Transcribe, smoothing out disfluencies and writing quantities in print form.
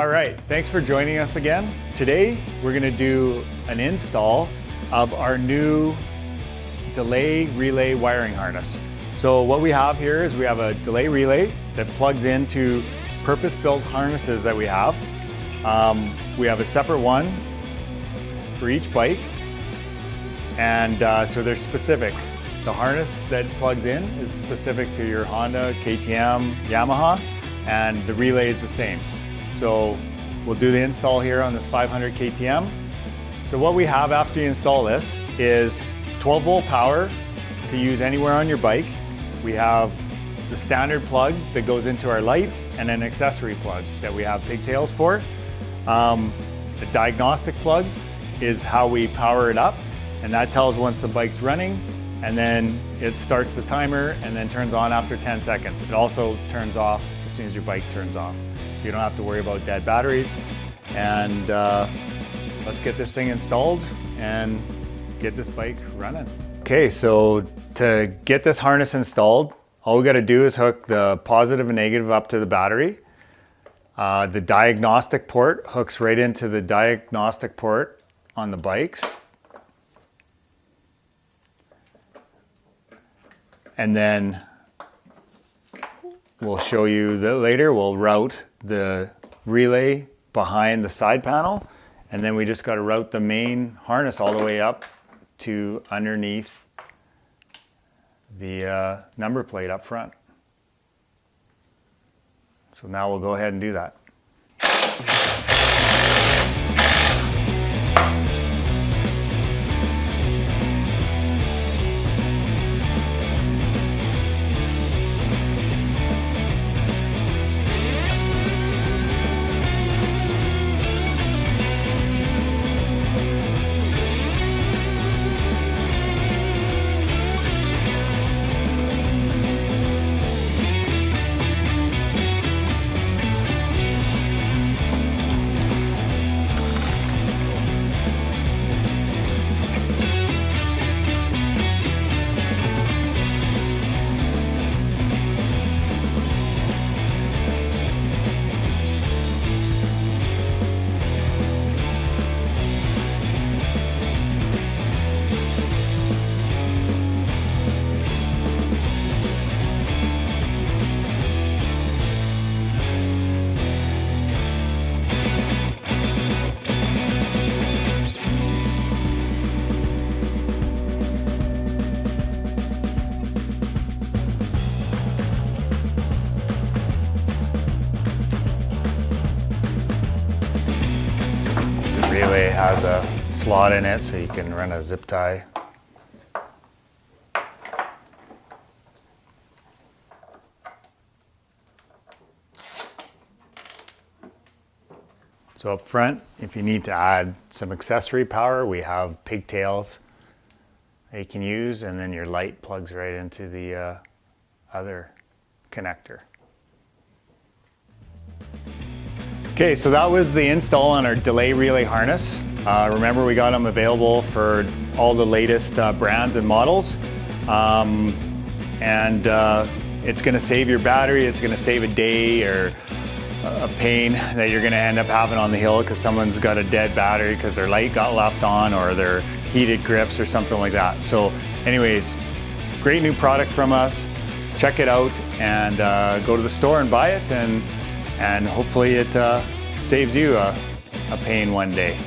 All right, thanks for joining us again. Today, we're gonna do an install of our new delay relay wiring harness. So what we have here is we have a delay relay that plugs into purpose-built harnesses that we have. We have a separate one for each bike, and so they're specific. The harness that plugs in is specific to your Honda, KTM, Yamaha, and the relay is the same. So we'll do the install here on this 500 KTM. So what we have after you install this is 12 volt power to use anywhere on your bike. We have the standard plug that goes into our lights and an accessory plug that we have pigtails for. The diagnostic plug is how we power it up, and that tells once the bike's running, and then it starts the timer and then turns on after 10 seconds. It also turns off as soon as your bike turns off. So you don't have to worry about dead batteries. And let's get this thing installed and get this bike running. Okay, so to get this harness installed, all we gotta do is hook the positive and negative up to the battery. The diagnostic port hooks right into the diagnostic port on the bikes. And then we'll show you that later. We'll route the relay behind the side panel, and then we just got to route the main harness all the way up to underneath the number plate up front. So now we'll go ahead and do that. Relay has a slot in it so you can run a zip tie. So up front, if you need to add some accessory power, we have pigtails that you can use, and then your light plugs right into the other connector. Okay, so that was the install on our delay relay harness. Remember, we got them available for all the latest brands and models. It's gonna save your battery, it's gonna save a day or a pain that you're gonna end up having on the hill because someone's got a dead battery because their light got left on or their heated grips or something like that. So anyways, great new product from us. Check it out and go to the store and buy it, and hopefully it saves you a pain one day.